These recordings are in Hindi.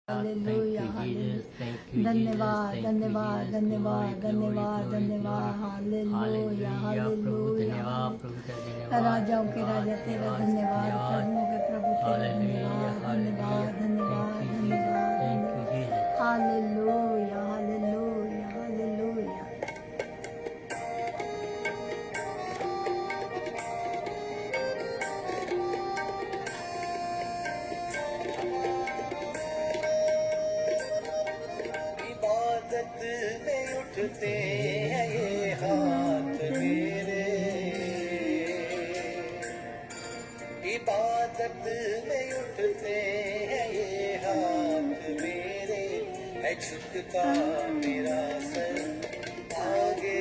हालेलुया हालेलुया धन्यवाद धन्यवाद धन्यवाद धन्यवाद धन्यवाद हालेलुया हालेलुया राजाओं के राजा तेरा धन्यवाद प्रभुओं के प्रभु तेरा धन्यवाद धन्यवाद धन्यवाद धन्यवाद हालेलुया हालेलुया हालेलुया इबादत में उठते हैं ये हाथ मेरे, इबादत में उठते हैं ये हाथ मेरे, है झुकता मेरा सर आगे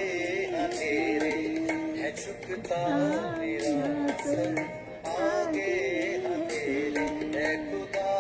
हाँ तेरे, है झुकता मेरा सर आगे हाँ तेरे, है खुदा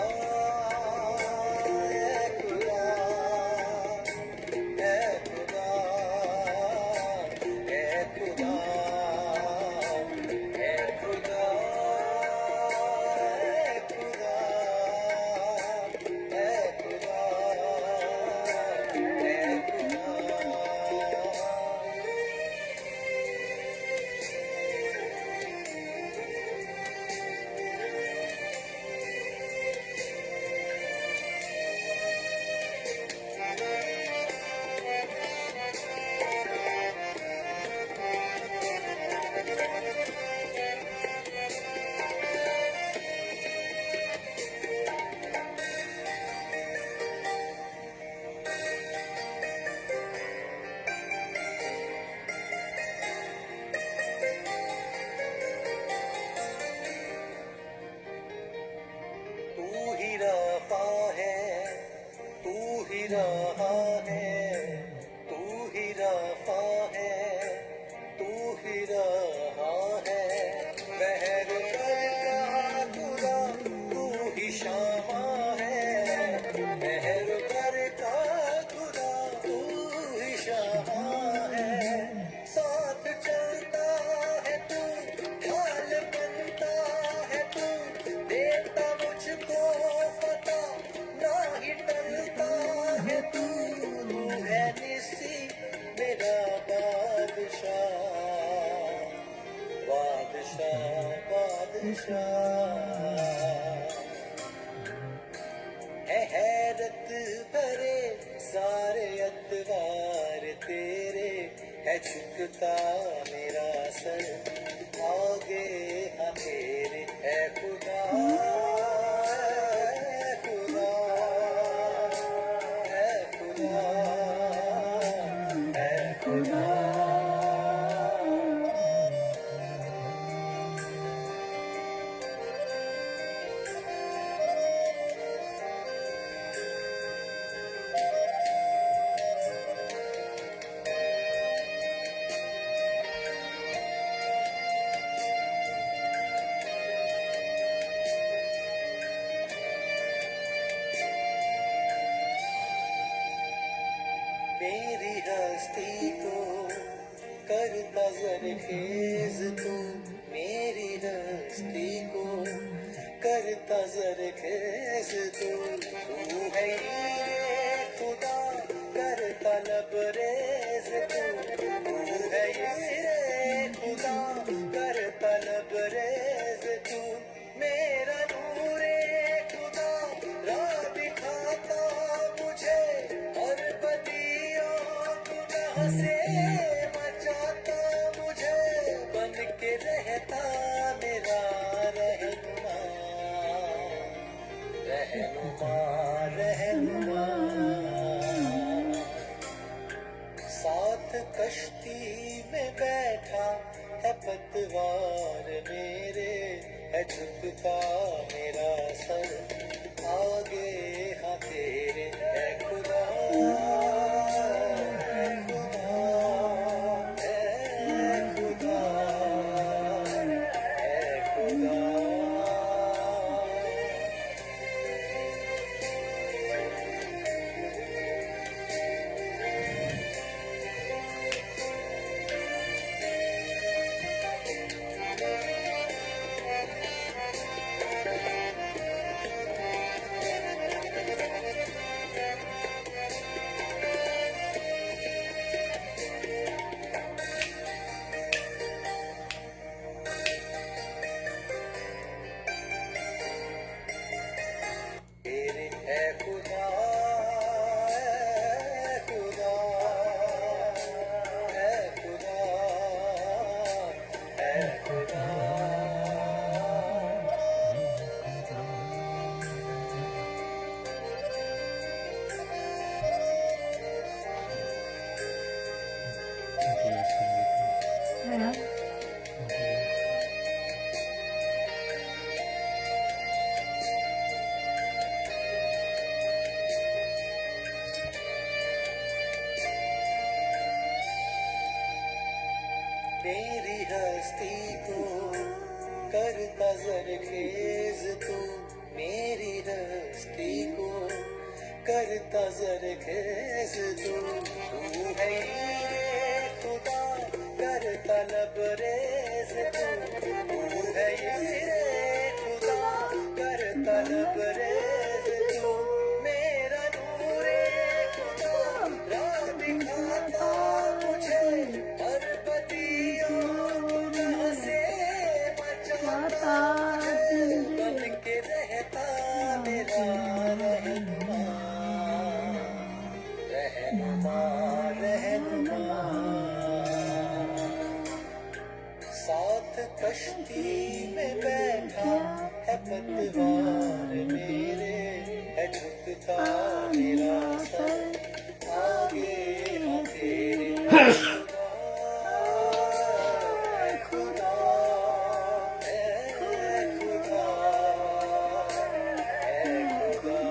रहा है, तू ही रहा है, तू ही रहा है, तू ही रहा है, बहर कर खुदा तू ही शामा है, बहर कर खुदा तू ही शामा है, साथ चलता है तू, ढाल बनता है तू, देता मुझको मेरा बादशाह बादशाह बादशाह है हैरत भरे सारे अतवार तेरे, है झुकता मेरा सर आगे हाँ तेरे, है खुदा मेरी हस्ती को करता ज़रखेज़ तू, मेरी हस्ती को करता ज़रखेज़ तू, तू है ये खुदा करता लबरेज़ तू, तू है ये खुदा करता लबरेज़ तू, मेरा नूरे खुदा राह दिखाता मुझे हर से बचाता मुझे, बन के रहता मेरा रहनुमा रहनुमा रहनुमा, साथ कश्ती में बैठा है पतवार मेरे, है झुकता मेरा सर आगे हाँ तेरे, है खुदा मेरी हस्ती को करता ज़रख़ेज़ तू, मेरी हस्ती को करता ज़रख़ेज़ तू। तू है ये खुदा करता लबरेज़ तू, तू है ये खुदा करता लबरेज़ तू। मेरा नूरे खुदा राह दिखाता मुझे, हर बदियों गुनाह से बचाता मुझे, बन के रहता मेरा रहनुमा, रहनुमा, रहनुमा। साथ कश्ती में बैठा है पतवार मेरे, है झुकता मेरा सर आगे न तेरे। ऐ खुदा, ऐ खुदा, ऐ खुदा।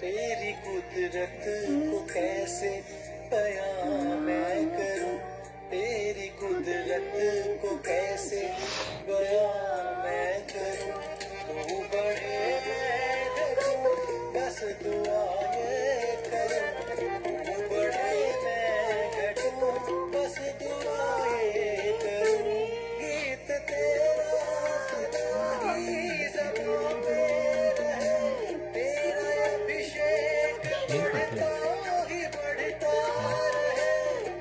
तेरी कुदरत को कैसे बयां मैं करूं, तेरी कुदरत को कैसे बयां मैं करूं। तू बड़े मैं घटूं, बस दुआएं करूं। तू बड़े मैं घटूं, बस दुआएं करूं। गीत तेरा तुम्हारी ज़बां पे है, तेरा अभिषेक बढ़ता ही बढ़ता रहे।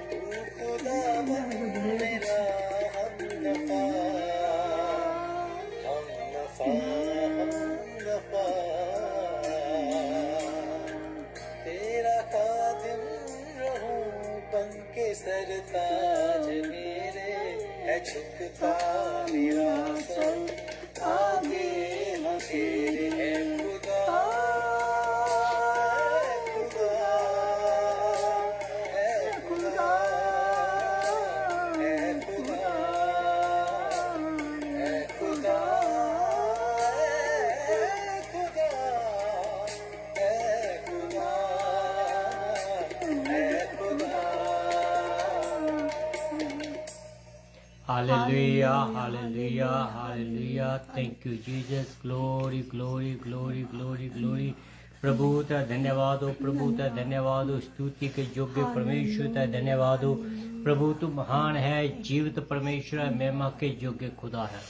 तू खुदावंद मेरा हमनफा, हमनफा, हमनफा। तेरा खादिम रहूं बन के सरताज मेरे, है झुकता मेरा सर आगे न तेरे। है खुदा, है खुदा, है खुदा, है खुदा, है खुदा, है खुदा, है खुदा। Hallelujah, hallelujah, hallelujah. Thank you, Jesus. Glory, glory, glory, glory, glory. प्रभु तेरा धन्यवाद हो, प्रभु तेरा धन्यवाद हो, स्तुति के योग्य परमेश्वर तेरा धन्यवाद हो। प्रभु तू महान है, जीवित परमेश्वर है, महिमा के योग्य खुदा है।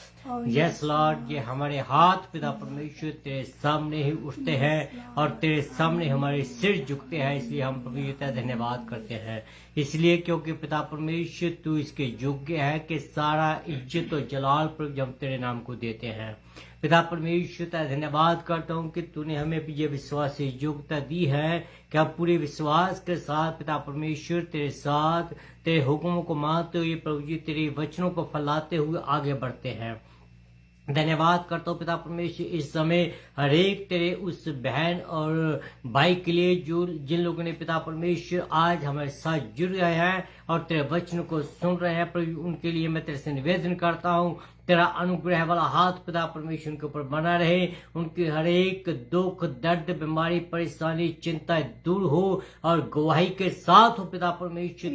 यस लॉर्ड, ये हमारे हाथ पिता परमेश्वर तेरे सामने ही उठते हैं और तेरे सामने हमारे सिर झुकते हैं, इसलिए हम प्रभु तेरा धन्यवाद करते हैं। इसलिए क्योंकि पिता परमेश्वर तू इसके योग्य है कि सारा इज्जत और जलाल प्रभु हम तेरे नाम को देते हैं। पिता परमेश्वर तेरा धन्यवाद करता हूँ कि तूने हमें भी ये विश्वास से योग्यता दी है कि हम पूरे विश्वास के साथ पिता परमेश्वर तेरे साथ तेरे हुक्मों को मानते हुए प्रभु जी तेरे वचनों को फैलाते हुए आगे बढ़ते हैं। धन्यवाद करता हूँ पिता परमेश्वर इस समय हर एक तेरे उस बहन और भाई के लिए जो जिन लोगों ने पिता परमेश्वर आज हमारे साथ जुड़ गए हैं और तेरे वचन को सुन रहे हैं प्रभु, उनके लिए मैं तेरे से निवेदन करता हूँ तेरा अनुग्रह वाला हाथ पिता परमेश्वर उनके ऊपर बना रहे, उनकी हर एक दुख दर्द बीमारी परेशानी चिंताएं दूर हो और गवाही के साथ हो पिता परमेश्वर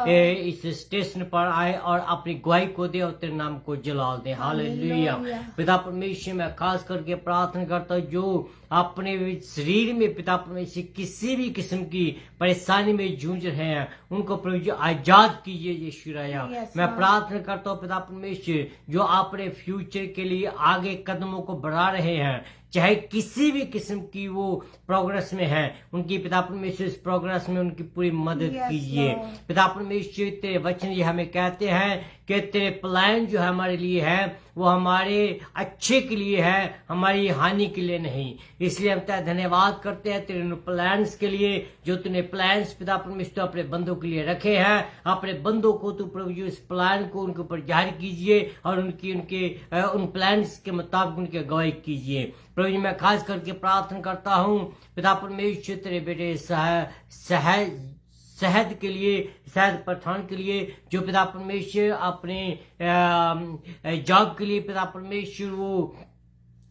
तेरे इस स्टेशन पर आए और अपनी गवाही को दे और तेरे नाम को जलाल दे। हालेलुया। पिता परमेश्वर मैं खास करके प्रार्थना करता हूँ जो अपने शरीर में पिता परमेश्वर किसी भी किस्म की परेशानी में जूझ रहे हैं उनको प्रभु जी आजाद कीजिए यीशु राया। मैं प्रार्थना करता हूँ पिता परमेश्वर जो अपने फ्यूचर के लिए आगे कदमों को बढ़ा रहे हैं चाहे किसी भी किस्म की वो प्रोग्रेस में है उनकी पिता परमेश्वर इस प्रोग्रेस में उनकी पूरी मदद कीजिए। पिता परमेश्वर तेरे वचन ये हमें कहते हैं कि तेरे प्लान जो है हमारे लिए है वो हमारे अच्छे के लिए है, हमारी हानि के लिए नहीं। इसलिए हम तेरा धन्यवाद करते हैं तेरे प्लान्स के लिए, जो तूने प्लान्स पिता परमेश्वर अपने बंदों के लिए रखे हैं। अपने बंदों को तू प्रभु जी इस प्लान को उनके ऊपर जाहिर कीजिए और उन प्लान्स के मुताबिक उनकी अगुवाई कीजिए। प्रभु जी मैं खास करके प्रार्थना करता हूँ पिता परमेश्वर तेरे बेटे शहद के लिए, शहद पठान के लिए, जो पिता परमेश्वर अपने जॉब के लिए पिता परमेश्वर वो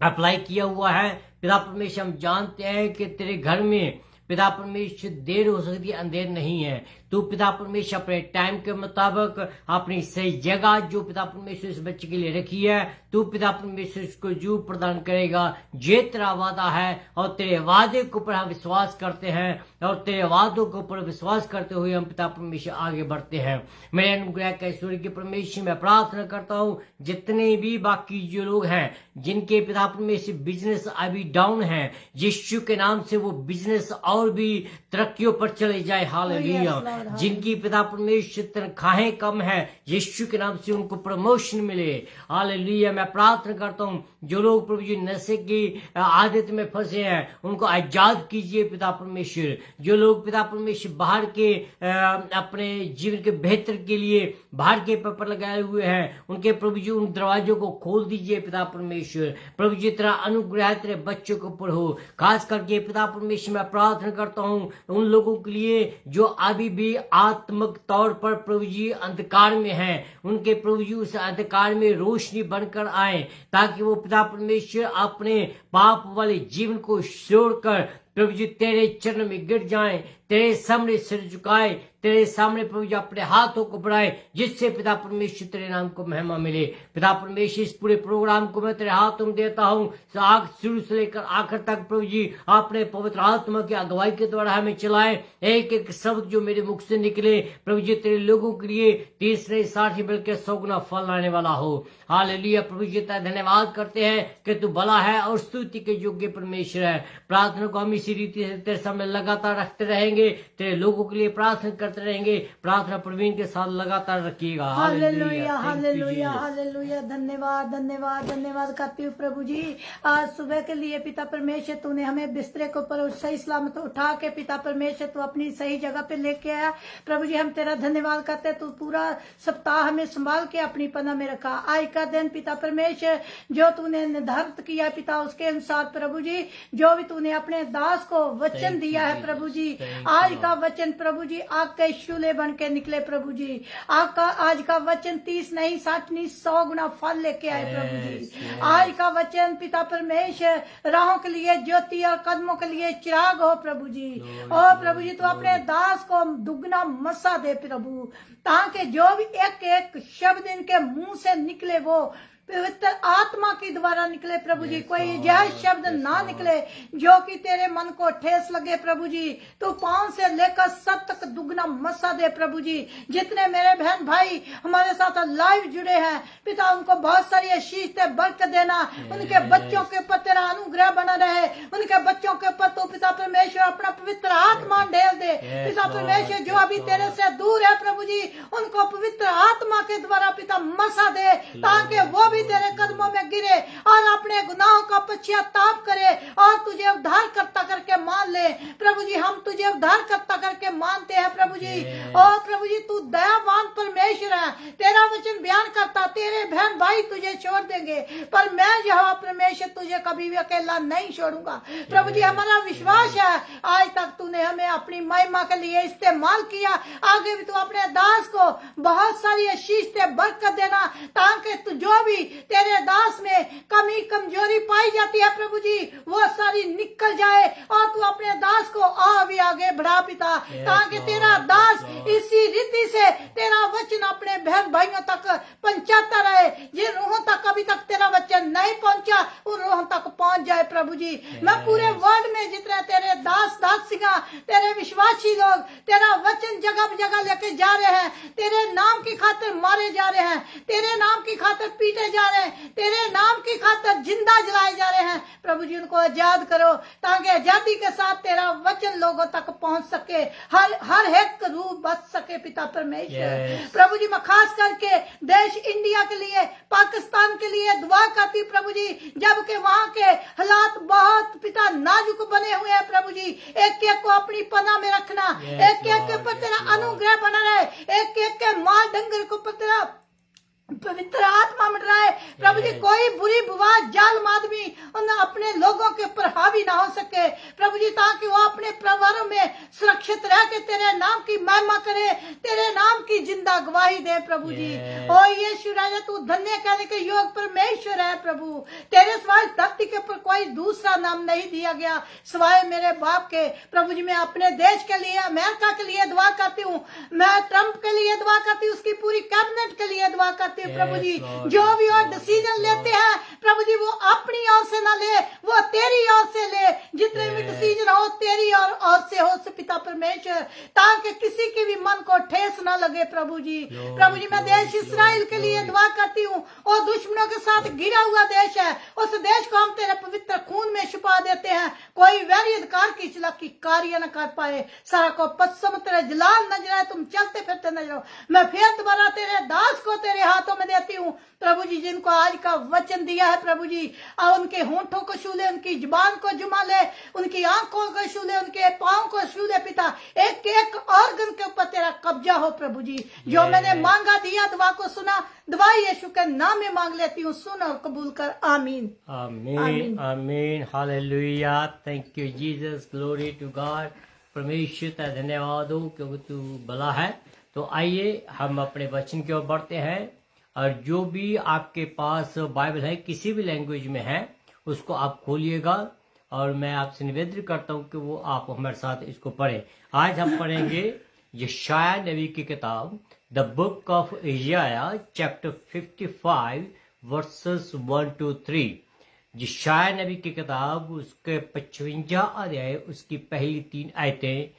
अप्लाई किया हुआ है। पिता परमेश्वर हम जानते हैं कि तेरे घर में पिता परमेश्वर देर हो सकती है, अंधेर नहीं है। तू पिता परमेश्वर अपने टाइम के मुताबिक अपनी सही जगह जो पिता परमेश्वर इस बच्चे के लिए रखी है, तू पिता परमेश्वर इसको जो प्रदान करेगा, ये तेरा वादा है और तेरे वादे के ऊपर हम विश्वास करते हैं और तेरे वादों के ऊपर विश्वास करते हुए हम पिता परमेश्वर आगे बढ़ते हैं। मेरे अनुग्रह का ईश्वर के परमेश्वर मैं प्रार्थना करता हूँ जितने भी बाकी जो लोग हैं जिनके पिता परमेश्वर बिजनेस अभी डाउन है, यीशु के नाम से वो बिजनेस और भी तरक्कियों पर चले जाए। हालेलुया। जिनकी पिता परमेश्वर तनख्वाहें कम है, यीशु के नाम से उनको प्रमोशन मिले। हालेलुया। मैं प्रार्थना करता हूँ जो लोग प्रभु जी नशे की आदत में फंसे हैं उनको आजाद कीजिए पिता परमेश्वर। जो लोग पिता परमेश्वर बाहर के अपने जीवन के बेहतर के लिए बाहर के पेपर लगाए हुए हैं, उनके प्रभु जी उन दरवाजों को खोल दीजिए पिता परमेश्वर। प्रभु जी तेरा अनुग्रह तेरे बच्चों के ऊपर हो। खास करके पिता परमेश्वर मैं प्रार्थना करता हूँ उन लोगों के लिए जो अभी भी आत्मिक तौर पर प्रभु जी अंधकार में हैं, उनके प्रभु जी उस अंधकार में रोशनी बनकर आए ताकि वो पिता परमेश्वर अपने पाप वाले जीवन को छोड़कर प्रभु जी तेरे चरण में गिर जाएं, तेरे सामने सिर झुकाए, तेरे सामने प्रभु जी अपने हाथों को बढ़ाए, जिससे पिता परमेश्वर तेरे नाम को महिमा मिले। पिता परमेश्वर इस पूरे प्रोग्राम को मैं तेरे हाथों में देता हूँ, शुरू से लेकर आखिर तक प्रभु जी अपने पवित्र आत्मा की अगुवाई के द्वारा हमें चलाए। एक एक शब्द जो मेरे मुख से निकले प्रभु जी तेरे लोगों के लिए 30 नहीं 60 बल्कि 100 गुना फल लाने वाला हो। हालेलुया। प्रभु जी तेरा धन्यवाद करते हैं कि तू भला है और स्तुति के योग्य परमेश्वर है। प्रार्थना को हम इसी रीति से तेरे सामने लगातार रखते रहेंगे, तेरे लोगों के लिए प्रार्थना करते रहेंगे। प्रार्थना प्रवीण के साथ लगातार रखिएगा। Hallelujah hallelujah hallelujah. धन्यवाद धन्यवाद धन्यवाद करती हूँ प्रभु जी आज सुबह के लिए पिता परमेश्वर तूने हमें बिस्तरे के ऊपर सही सलामत उठा के पिता परमेश्वर तू अपनी सही जगह पे लेके आया। प्रभु जी हम तेरा धन्यवाद करते, तू पूरा सप्ताह हमें संभाल के अपनी पनाह में रखा। आज का दिन पिता परमेश्वर जो तूने निर्धारित किया पिता उसके अनुसार प्रभु जी जो भी तूने अपने दास को वचन दिया है प्रभु जी, आज का वचन प्रभु जी आग के शूले बन के निकले प्रभु जी। आज का वचन 30 नहीं 60 नहीं 100 गुना फल लेके आए प्रभु जी। आज का वचन पिता परमेश्वर राहों के लिए ज्योति और कदमों के लिए चिराग हो प्रभु जी। और प्रभु जी तू अपने दास को दुगना मसा दे प्रभु, ताकि जो भी एक एक शब्द इनके मुंह से निकले वो पवित्र आत्मा के द्वारा निकले प्रभु जी। कोई यह शब्द ना निकले जो कि तेरे मन को ठेस लगे प्रभु जी। तो 5 से लेकर 7 तक दुगना मसा दे प्रभु जी। जितने मेरे बहन भाई हमारे साथ लाइव जुड़े हैं पिता उनको बहुत सारी आशीष बरकत देना, उनके बच्चों के ऊपर तेरा अनुग्रह बना रहे, उनके बच्चों के ऊपर तो पिता परमेश्वर अपना पवित्र आत्मा ढेल दे पिता परमेश्वर। जो अभी तेरे से दूर है प्रभु जी उनको पवित्र आत्मा के द्वारा पिता मसा दे, ताकि वो तेरे कदमों में गिरे और अपने गुनाहों का पश्चाताप करे और तुझे उद्धार करता करके मान ले प्रभु जी। हम तुझे उद्धार करता करके मानते हैं प्रभु जी। और प्रभु जी तू दयावान परमेश्वर है, तेरा वचन बयान करता तेरे बहन भाई तुझे छोड़ देंगे पर मैं यहोवा परमेश्वर तुझे कभी भी अकेला नहीं छोड़ूंगा प्रभु जी। हमारा विश्वास है आज तक तूने हमें अपनी महिमा के लिए इस्तेमाल किया, आगे भी तू अपने दास को बहुत सारी आशीष से बरकत देना, ताकि तू जो भी तेरे दास में कमी कमजोरी पाई जाती है प्रभु जी वो सारी निकल जाए और तू अपने दास को भी आगे बढ़ा पिता, ताकि तेरा दास इसी रीति से तेरा वचन अपने बहन भाइयों तक पहुंचाता रहे। जिन रूहों तक अभी तक तेरा वचन नहीं पहुंचा उन रूहों तक पहुंच जाए प्रभु जी। मैं पूरे वर्ल्ड में जितने तेरे दास दासियां तेरे विश्वासी लोग तेरा वचन जगह जगह लेके जा रहे हैं, तेरे नाम की खातिर मारे जा रहे हैं, तेरे नाम की खातिर पीटे जा रहे हैं, तेरे नाम की खातिर जिंदा जलाए जा रहे हैं प्रभु जी। उनको आजाद करो ताकि आजादी के साथ तेरा वचन लोगों तक पहुंच सके, हर एक रूह बच सके पिता परमेश्वर। प्रभु जी मैं खास करके देश इंडिया के लिए, पाकिस्तान के लिए दुआ करती हूँ प्रभु जी, जबकि वहां के हालात बहुत पिता नाजुक बने हुए हैं प्रभु जी। एक एक को अपनी पनाह में रखना, एक एक के ऊपर तेरा अनुग्रह बना रहे, एक एक के माल डंगर के ऊपर तेरा पवित्र आत्मा मंडराए प्रभु जी। कोई बुरी बुआ जालिम आदमी उन अपने लोगों के ऊपर हावी ना हो सके प्रभु जी, ताकि वो अपने परिवारों में सुरक्षित रह के तेरे नाम की महिमा करे, तेरे नाम की जिंदा गवाही दे प्रभु जी। ओ यीशु राजा, तू धन्य कहने के योग परमेश्वर है प्रभु। तेरे सिवाय धरती के ऊपर कोई दूसरा नाम नहीं दिया गया सिवाय मेरे बाप के प्रभु जी। मैं अपने देश के लिए, अमेरिका के लिए दुआ करती हूँ, मैं ट्रंप के लिए दुआ करती हूँ, उसकी पूरी कैबिनेट के लिए दुआ करती हूँ प्रभु जी। जो भी वो डिसीजन लेते हैं प्रभु जी, वो अपनी ओर से ना ले, वो तेरी ओर से ले। जितने भी डिसीजन हो तेरी ओर से हो पिता परमेश्वर, ताकि किसी के भी मन को ठेस ना लगे प्रभु जी। प्रभु जी, मैं देश इस्राइल के लिए दुआ करती हूँ। और दुश्मनों के साथ घिरा हुआ देश है, उस देश को हम तेरे पवित्र खून में छुपा देते हैं। कोई वैरी अधिकार की चलाकी कार्य न कर पाए। सारा को पश्चिम तेरे जलाल नजर आए, तुम चलते फिरते नजर आओ। मैं फिर दोबारा तेरे दास को तेरे हाथों में देती हूँ प्रभु जी, जिनको आज का वचन दिया है प्रभु जी। और उनके होंठों को छू ले, उनकी जुबान को जुमा ले, उनकी आंखों को छू ले, उनके पांव को छू ले पिता। एक एक ऑर्गन के ऊपर तेरा कब्जा हो प्रभु जी। जो मैंने मांगा दिया, दुआ को सुना, दुआ यीशु के नाम में मांग लेती हूँ, सुन और कबूल कर। आमीन आमीन आमीन। हालेलुया। Thank you Jesus, glory to God. परमेश्वर का धन्यवाद हो क्योंकि तू भला है। तो आइए हम अपने वचन की ओर बढ़ते हैं। और जो भी आपके पास बाइबल है, किसी भी लैंग्वेज में है, उसको आप खोलिएगा। और मैं आपसे निवेदन करता हूँ कि वो आप हमारे साथ इसको पढ़ें। आज हम पढ़ेंगे यशाया नबी की किताब, the book of Yashaya, chapter 55 verses 1 to 3। यशाया नबी की किताब, उसके 55 अध्याय, उसकी पहली 3 आयतें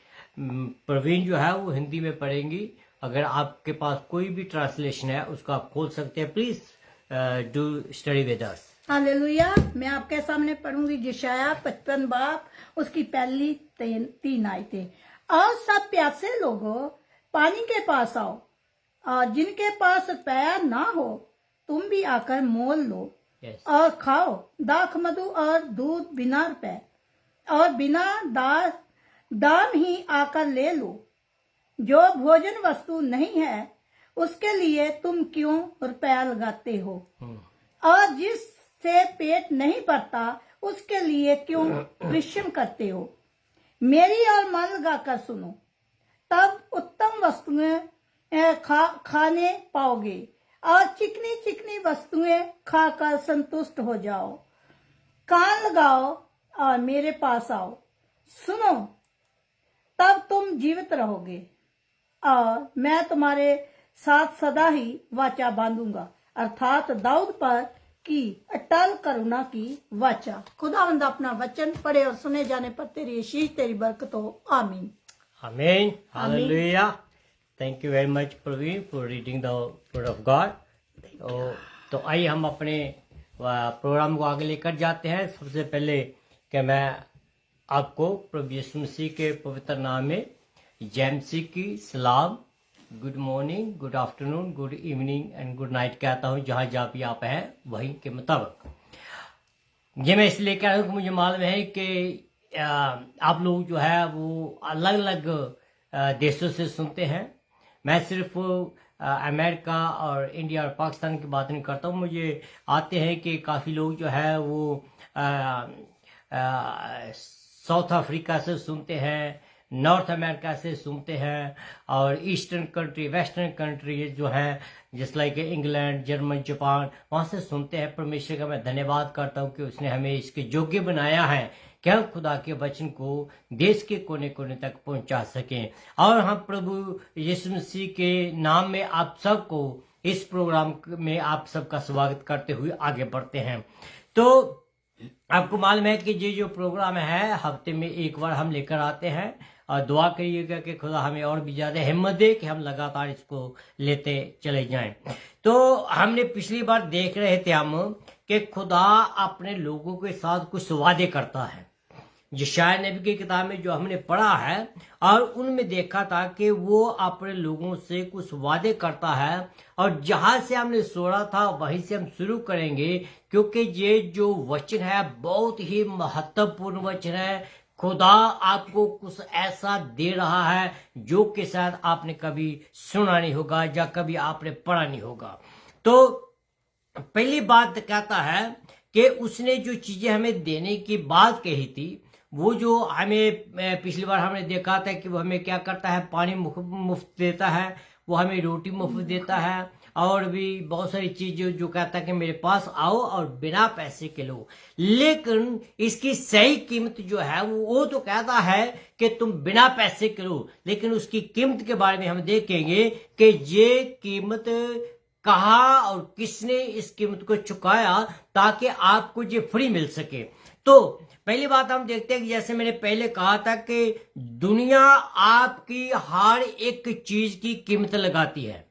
प्रवीण जो है वो हिंदी में पढ़ेंगी। अगर आपके पास कोई भी ट्रांसलेशन है उसको आप खोल सकते हैं। Please do study with us. Hallelujah. मैं आपके सामने पढ़ूंगी यशाया 55 बाब, उसकी पहली 3 आयतें। और सब प्यासे लोगों, पानी के पास आओ, और जिनके पास रुपया ना हो तुम भी आकर मोल लो और खाओ। दाख मधु और दूध बिना रुपए और बिना दाम ही आकर ले लो। जो भोजन वस्तु नहीं है उसके लिए तुम क्यों रुपया लगाते हो, और जिससे पेट नहीं भरता उसके लिए क्यों परिश्रम करते हो। मेरी और मन लगाकर सुनो, तब उत्तम वस्तुएं खाने पाओगे और चिकनी चिकनी वस्तुएं खाकर संतुष्ट हो जाओ। कान लगाओ और मेरे पास आओ, सुनो, तब तुम जीवित रहोगे और मैं तुम्हारे साथ सदा ही वाचा बांधूंगा, अर्थात दाऊद पर की अटल करुणा की वाचा। खुदावंद अपना वचन पढ़े और सुने जाने पर तेरी आशीष, तेरी बरकत हो। आमीन आमीन। हालेलुया। Thank you very much Praveen for reading the word of God. तो आइए हम अपने प्रोग्राम को आगे लेकर जाते हैं। सबसे पहले कि मैं आपको प्रभु यीशु मसीह के पवित्र नाम में जेमसी की सलाम, good morning, good afternoon, good evening and good night कहता हूँ, जहाँ जहाँ भी आप हैं वहीं के मुताबिक। ये मैं इसलिए कह रहा हूँ कि मुझे मालूम है कि आप लोग जो है वो अलग अलग देशों से सुनते हैं। मैं सिर्फ अमेरिका और इंडिया और पाकिस्तान की बात नहीं करता हूँ। मुझे आते हैं कि काफ़ी लोग जो है वो साउथ अफ्रीका से सुनते हैं, नॉर्थ अमेरिका से सुनते हैं, और ईस्टर्न कंट्री, वेस्टर्न कंट्री जो हैं जिस लाइक इंग्लैंड, जर्मन, जापान, वहाँ से सुनते हैं। परमेश्वर का मैं धन्यवाद करता हूँ कि उसने हमें इसके योग्य बनाया है कि हम खुदा के वचन को देश के कोने कोने तक पहुँचा सकें। और हम प्रभु यीशु मसीह के नाम में आप सबको इस प्रोग्राम में आप सबका स्वागत करते हुए आगे बढ़ते हैं। तो आपको मालूम है कि ये जो प्रोग्राम है हफ्ते में एक बार हम लेकर आते हैं, और दुआ करिएगा कि खुदा हमें और भी ज़्यादा हिम्मत दे कि हम लगातार इसको लेते चले जाएं। तो हमने पिछली बार देख रहे थे हम कि खुदा अपने लोगों के साथ कुछ वादे करता है। यशायाह नबी की किताब में जो हमने पढ़ा है, और उनमें देखा था कि वो अपने लोगों से कुछ वादे करता है, और जहां से हमने छोड़ा था वहीं से हम शुरू करेंगे, क्योंकि ये जो वचन है बहुत ही महत्वपूर्ण वचन है। खुदा आपको कुछ ऐसा दे रहा है जो कि शायद आपने कभी सुना नहीं होगा या कभी आपने पढ़ा नहीं होगा। तो पहली बात कहता है कि उसने जो चीजें हमें देने की बात कही थी, वो जो हमें पिछली बार हमने देखा था कि वो हमें क्या करता है, पानी मुफ्त देता है, वो हमें रोटी मुफ्त देता है, और भी बहुत सारी चीजें जो कहता है कि मेरे पास आओ और बिना पैसे के लो। लेकिन इसकी सही कीमत जो है वो तो कहता है कि तुम बिना पैसे के लो, लेकिन उसकी कीमत के बारे में हम देखेंगे कि ये कीमत कहाँ और किसने इस कीमत को चुकाया ताकि आपको ये फ्री मिल सके। तो पहली बात हम देखते हैं कि जैसे मैंने पहले कहा था कि दुनिया आपकी हर एक चीज की कीमत लगाती है।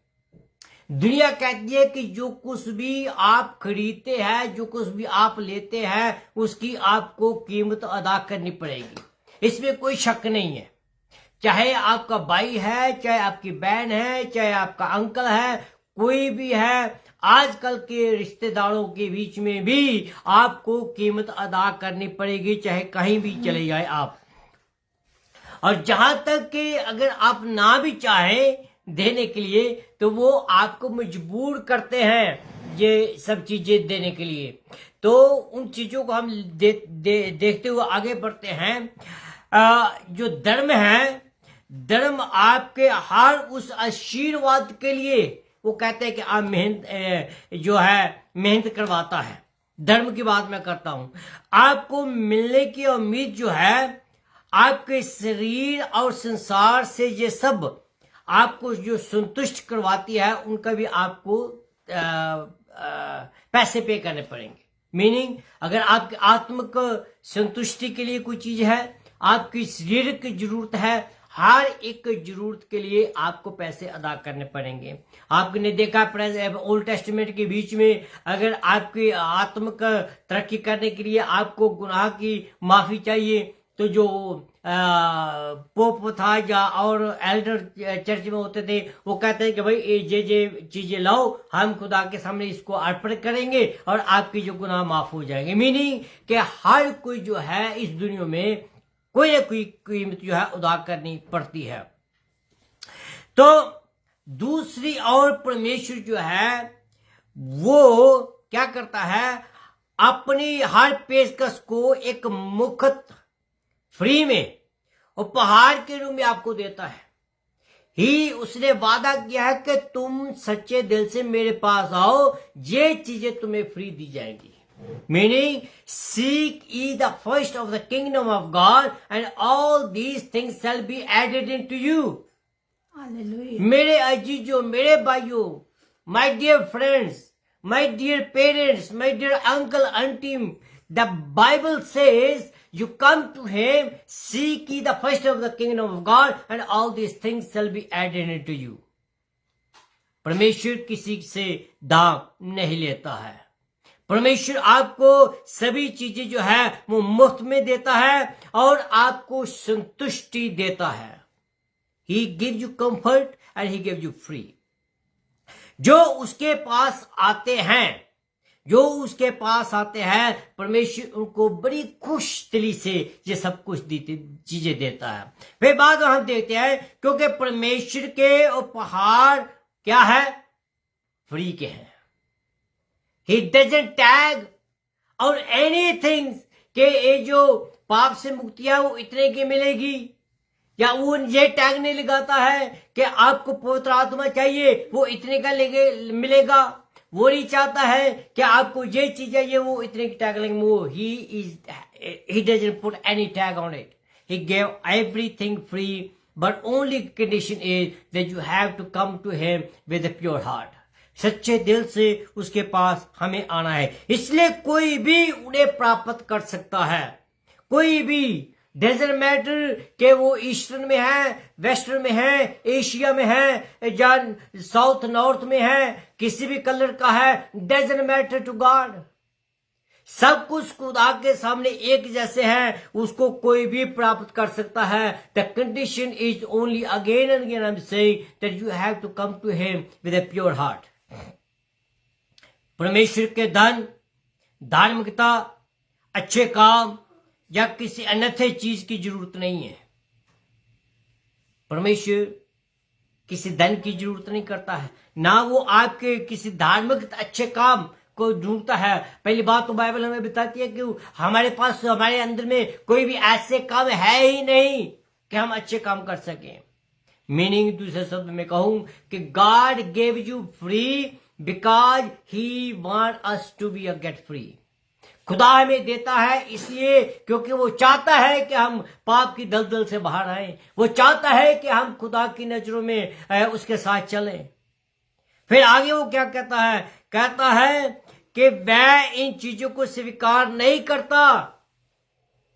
दुनिया कहती है कि जो कुछ भी आप खरीदते हैं, जो कुछ भी आप लेते हैं, उसकी आपको कीमत अदा करनी पड़ेगी, इसमें कोई शक नहीं है। चाहे आपका भाई है, चाहे आपकी बहन है, चाहे आपका अंकल है, कोई भी है, आजकल के रिश्तेदारों के बीच में भी आपको कीमत अदा करनी पड़ेगी, चाहे कहीं भी चले जाए आप। और जहां तक कि अगर आप ना भी चाहें देने के लिए, तो वो आपको मजबूर करते हैं ये सब चीजें देने के लिए। तो उन चीजों को हम देखते हुए आगे बढ़ते हैं। जो धर्म है, धर्म आपके हर उस आशीर्वाद के लिए वो कहते हैं कि आप मेहनत करवाता है। धर्म की बात मैं करता हूं, आपको मिलने की उम्मीद जो है, आपके शरीर और संसार से ये सब आपको जो संतुष्ट करवाती है, उनका भी आपको पैसे पे करने पड़ेंगे। मीनिंग, अगर आपकी आत्मिक संतुष्टि के लिए कोई चीज है, आपकी शरीर की जरूरत है, हर एक जरूरत के लिए आपको पैसे अदा करने पड़ेंगे। आपने देखा ओल्ड टेस्टामेंट के बीच में, अगर आपकी आत्मिक तरक्की करने के लिए आपको गुनाह की माफी चाहिए, तो जो पोप था या और एल्डर चर्च में होते थे, वो कहते हैं कि भाई ये चीजें लाओ, हम खुदा के सामने इसको अर्पण करेंगे और आपकी जो गुनाह माफ हो जाएंगे। मीनिंग कि हर कोई जो है इस दुनिया में कोई ना कोई कीमत जो है अदा करनी पड़ती है। तो दूसरी और परमेश्वर जो है वो क्या करता है, अपनी हर पेशकश को एक मुफ्त फ्री में उपहार के रूप में आपको देता है। उसने वादा किया है कि तुम सच्चे दिल से मेरे पास आओ, ये चीजें तुम्हें फ्री दी जाएंगी। Meaning, seek ye the first of the kingdom of God, and all these things shall be added into you. Hallelujah. मेरे अजीजों, मेरे भाइयों, my dear friends, my dear parents, my dear uncle, auntie, the Bible says, you come to Him, seek ye the first of the kingdom of God, and all these things shall be added into you. परमेश्वर किसी से दाम नहीं लेता है। परमेश्वर आपको सभी चीजें जो है वो मुफ्त में देता है और आपको संतुष्टि देता है। He gives you comfort and He gives you free. जो उसके पास आते हैं, परमेश्वर उनको बड़ी खुश दिली से ये सब कुछ चीजें देता है। फिर बाद में हम देखते हैं, क्योंकि परमेश्वर के उपहार क्या है, फ्री के हैं। He doesn't tag और anything के ये जो पाप से मुक्ति है वो इतने की मिलेगी, या वो ये टैग नहीं लगाता है कि आपको पवित्र आत्मा चाहिए वो इतने का मिलेगा। वो नहीं चाहता है कि आपको ये चीज चाहिए वो इतने की टैग लगेंगे। वो he doesn't put any tag on it. He gave everything free, but only condition is that you have to come to Him with a pure heart. सच्चे दिल से उसके पास हमें आना है। इसलिए कोई भी उन्हें प्राप्त कर सकता है। कोई भी, डजंट मैटर कि वो ईस्टर्न में है, वेस्टर्न में है, एशिया में है, या साउथ नॉर्थ में है, किसी भी कलर का है, डजंट मैटर टू गॉड। सब कुछ खुदा के सामने एक जैसे है, उसको कोई भी प्राप्त कर सकता है. The condition is only again and again I am saying that you have to come to him with a pure heart. परमेश्वर के धन, धार्मिकता, अच्छे काम या किसी अन्यथा चीज की जरूरत नहीं है. परमेश्वर किसी धन की जरूरत नहीं करता है, ना वो आपके किसी धार्मिक अच्छे काम को ढूंढता है. पहली बात तो बाइबल हमें बताती है कि हमारे पास, हमारे अंदर में कोई भी ऐसे काम है ही नहीं कि हम अच्छे काम कर सकें. मीनिंग दूसरे शब्द में कहूं कि God gave you free because he want us to be get free. खुदा हमें देता है इसलिए क्योंकि वो चाहता है कि हम पाप की दलदल से बाहर आए. वो चाहता है कि हम खुदा की नजरों में उसके साथ चलें. फिर आगे वो क्या कहता है? कहता है कि वह इन चीजों को स्वीकार नहीं करता.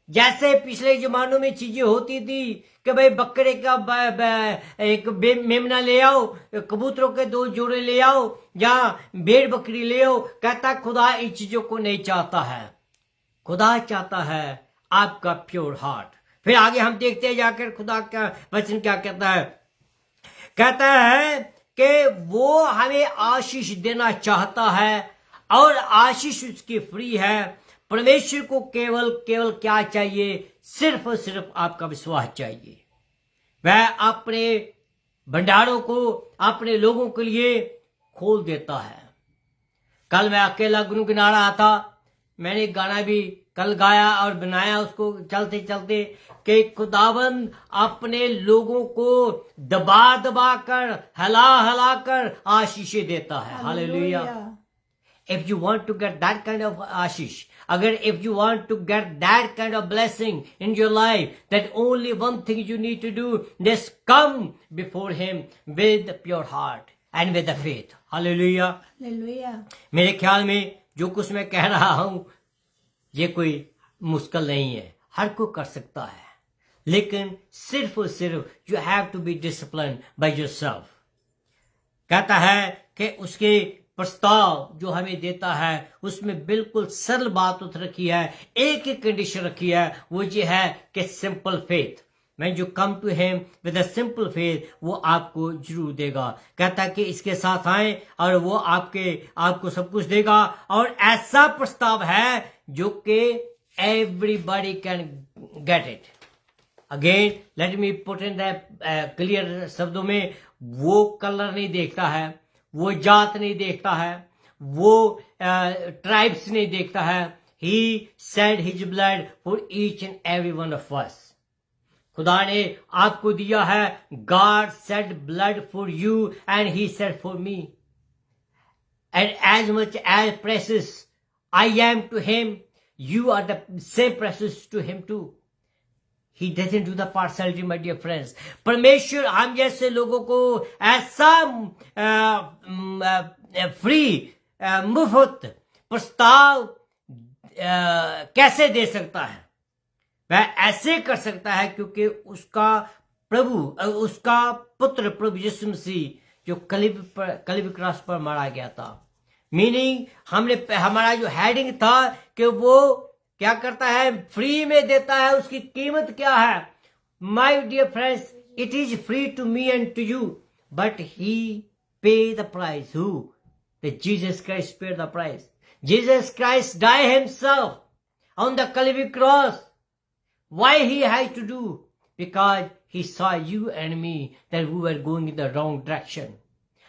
जैसे पिछले जमानों में चीजें होती थी कि भाई बकरे का एक मेमना ले आओ, कबूतरों के 2 जोड़े ले आओ या भेड़ बकरी ले आओ. कहता खुदा इन चीजों को नहीं चाहता है. खुदा चाहता है आपका प्योर हार्ट. फिर आगे हम देखते हैं जाकर खुदा का वचन क्या कहता है. कहता है कि वो हमें आशीष देना चाहता है और आशीष उसकी फ्री है. परमेश्वर को केवल केवल क्या चाहिए? सिर्फ और सिर्फ आपका विश्वास चाहिए. वह अपने भंडारों को अपने लोगों के लिए खोल देता है. कल मैं अकेला गुनगुना रहा था. मैंने गाना भी कल गाया और बनाया उसको चलते चलते कि खुदावंद अपने लोगों को दबा दबा कर, हिला हिला कर आशीषें देता है. Hallelujah. If you want to get that kind of ashish, if you want to get that kind of blessing in your life, that only one thing you need to do, just come before him with the pure heart and with the faith. Hallelujah. Hallelujah. मेरे ख्याल में जो कुछ मैं कह रहा हूं ये कोई मुश्किल नहीं है, हर कोई कर सकता है. लेकिन सिर्फ और सिर्फ you have to be disciplined by yourself. कहता है कि उसके प्रस्ताव जो हमें देता है उसमें बिल्कुल सरल बात उठ रखी है. एक ही कंडीशन रखी है, वो ये है कि सिंपल फेथ. मैं जो come to him with a simple faith वो आपको जरूर देगा. कहता है कि इसके साथ आए और वो आपको सब कुछ देगा. और ऐसा प्रस्ताव है जो कि everybody can get it. Again let me put in the clear शब्दों में, वो कलर नहीं देखता है, वो जात नहीं देखता है, वो ट्राइब्स नहीं देखता है. He said his blood for each and every one of us. खुदा ने आपको दिया है. God said blood for you and he said for me. And as much as precious I am to him, you are the same precious to him too. He doesn't do the partiality, my dear friends. परमेश्वर हम जैसे लोगों को ऐसा फ्री मुफ्त प्रस्ताव कैसे दे सकता है? वह ऐसे कर सकता है क्योंकि उसका उसका पुत्र प्रभु यीशु मसीह जो कलीब क्रॉस पर मारा गया था. मीनिंग हमारा जो हेडिंग था कि वो क्या करता है? फ्री में देता है. उसकी कीमत क्या है? My dear friends, it is free to me and to you, but he pay the price. Who? The Jesus Christ paid the price. Jesus Christ die himself on the calvary cross. Why he had to do? Because he saw you and me that we were going in the wrong direction.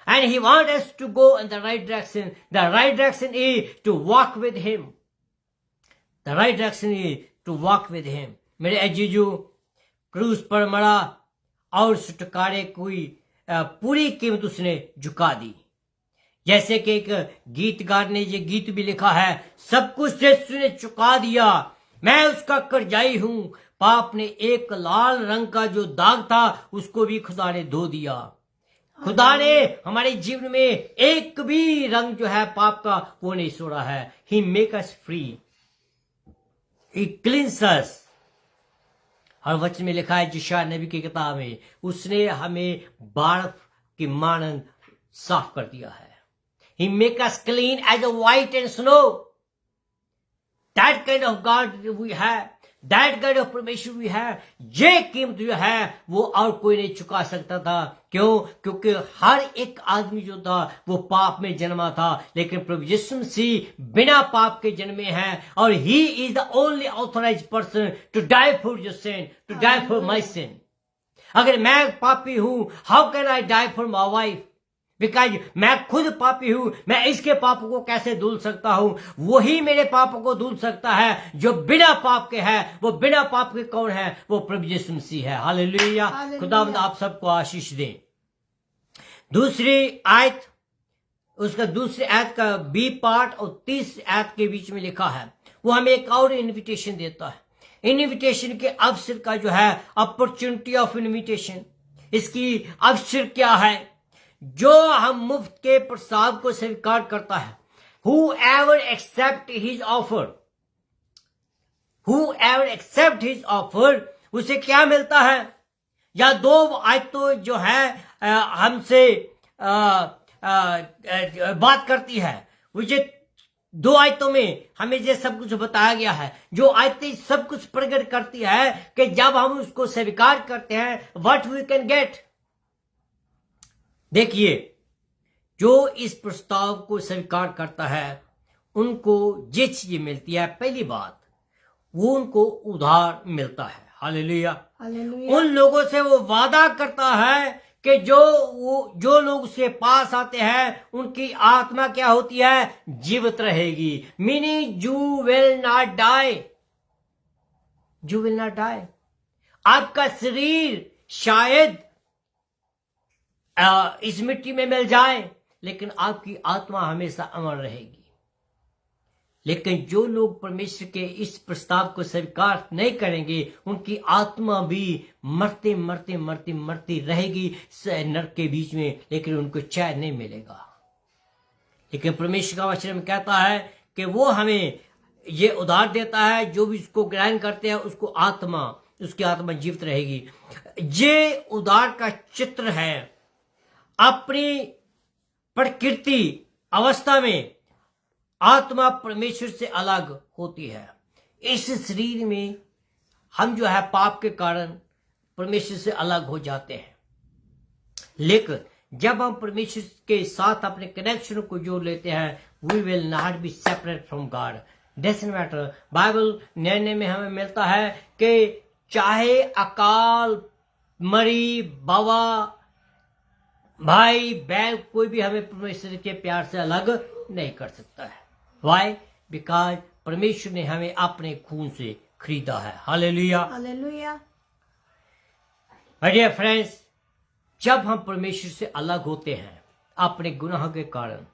And he wants us to go in the right direction. The right direction is to walk with him. The right direction is to walk with him. मेरे अजीजों, क्रूस पर मरा और छुटकारे की पूरी कीमत उसने झुका दी. जैसे कि एक गीतकार ने ये गीत भी लिखा है, सब कुछ यीशु ने चुका दिया, मैं उसका कर्जाई हूं. पाप ने एक लाल रंग का जो दाग था उसको भी खुदा ने धो दिया. खुदा ने हमारे जीवन में एक भी रंग जो है पाप का वो नहीं छोड़ा है. ही मेक अस फ्री, ही क्लींस अस. हर वचन में लिखा है यशायाह नबी की किताब में, उसने हमें बर्फ की मानंद साफ कर दिया है. He make us clean as a white and snow. That kind of God we है, दैट काइंड ऑफ परमेश्वर वी है। ये कीमत जो है वो और कोई नहीं चुका सकता था। क्यों? क्योंकि हर एक आदमी जो था वो पाप में जन्मा था, लेकिन प्रभु यीशु मसीह बिना पाप के जन्मे हैं, और he is the only authorized person to die for your sin, to die for my sin. अगर मैं पापी हूं, how can I die for my wife? Because मैं खुद पापी हूं, मैं इसके पापों को कैसे धुल सकता हूं? वही मेरे पापों को धुल सकता है जो बिना पाप के है। वो बिना पाप के कौन है? वो प्रभु यीशु मसीह है। हालेलुया। खुदावंद आप सबको आशीष दे। दूसरी आयत, उसका दूसरी आयत का बी पार्ट और तीसरी आयत के बीच में लिखा है, वो हमें एक और इन्विटेशन देता है। इन्विटेशन के अवसर का जो है, अपॉर्चुनिटी ऑफ इन्विटेशन, इसकी अवसर क्या है? जो हम मुफ्त के प्रस्ताव को स्वीकार करता है, whoever accept his offer, whoever accept his offer, उसे क्या मिलता है? या दो आयतों जो है हमसे बात करती है। मुझे दो आयतों में हमें ये सब कुछ बताया गया है। जो आयतें सब कुछ प्रकट करती है कि जब हम उसको स्वीकार करते हैं, व्हाट वी कैन गेट। देखिए, जो इस प्रस्ताव को स्वीकार करता है उनको ये चीज मिलती है। पहली बात, वो उनको उधार मिलता है। हालेलुया। उन लोगों से वो वादा करता है कि जो लोग उसके पास आते हैं उनकी आत्मा क्या होती है? जीवित रहेगी। Meaning you will not die, you will not die. आपका शरीर शायद इस मिट्टी में मिल जाए, लेकिन आपकी आत्मा हमेशा अमर रहेगी। लेकिन जो लोग परमेश्वर के इस प्रस्ताव को स्वीकार नहीं करेंगे, उनकी आत्मा भी मरते मरते मरते मरती रहेगी नरक के बीच में, लेकिन उनको चैन नहीं मिलेगा। लेकिन परमेश्वर का वचन में कहता है कि वो हमें ये उधार देता है, जो भी इसको ग्रहण करते हैं उसकी आत्मा जीवित रहेगी। ये उधार का चित्र है। अपनी प्रकृति अवस्था में आत्मा परमेश्वर से अलग होती है। इस शरीर में हम जो है पाप के कारण परमेश्वर से अलग हो जाते हैं, लेकिन जब हम परमेश्वर के साथ अपने कनेक्शन को जोड़ लेते हैं, we will not be separate from God. Doesn't matter. Bible निर्णय में हमें मिलता है कि चाहे अकाल, मरी, बाबा, भाई, बहन, कोई भी हमें परमेश्वर के प्यार से अलग नहीं कर सकता है। वाई? बिकॉज परमेश्वर ने हमें अपने खून से खरीदा है। हालेलुया। हालेलुया। माय डियर फ्रेंड्स, जब हम परमेश्वर से अलग होते हैं अपने गुनाह के कारण,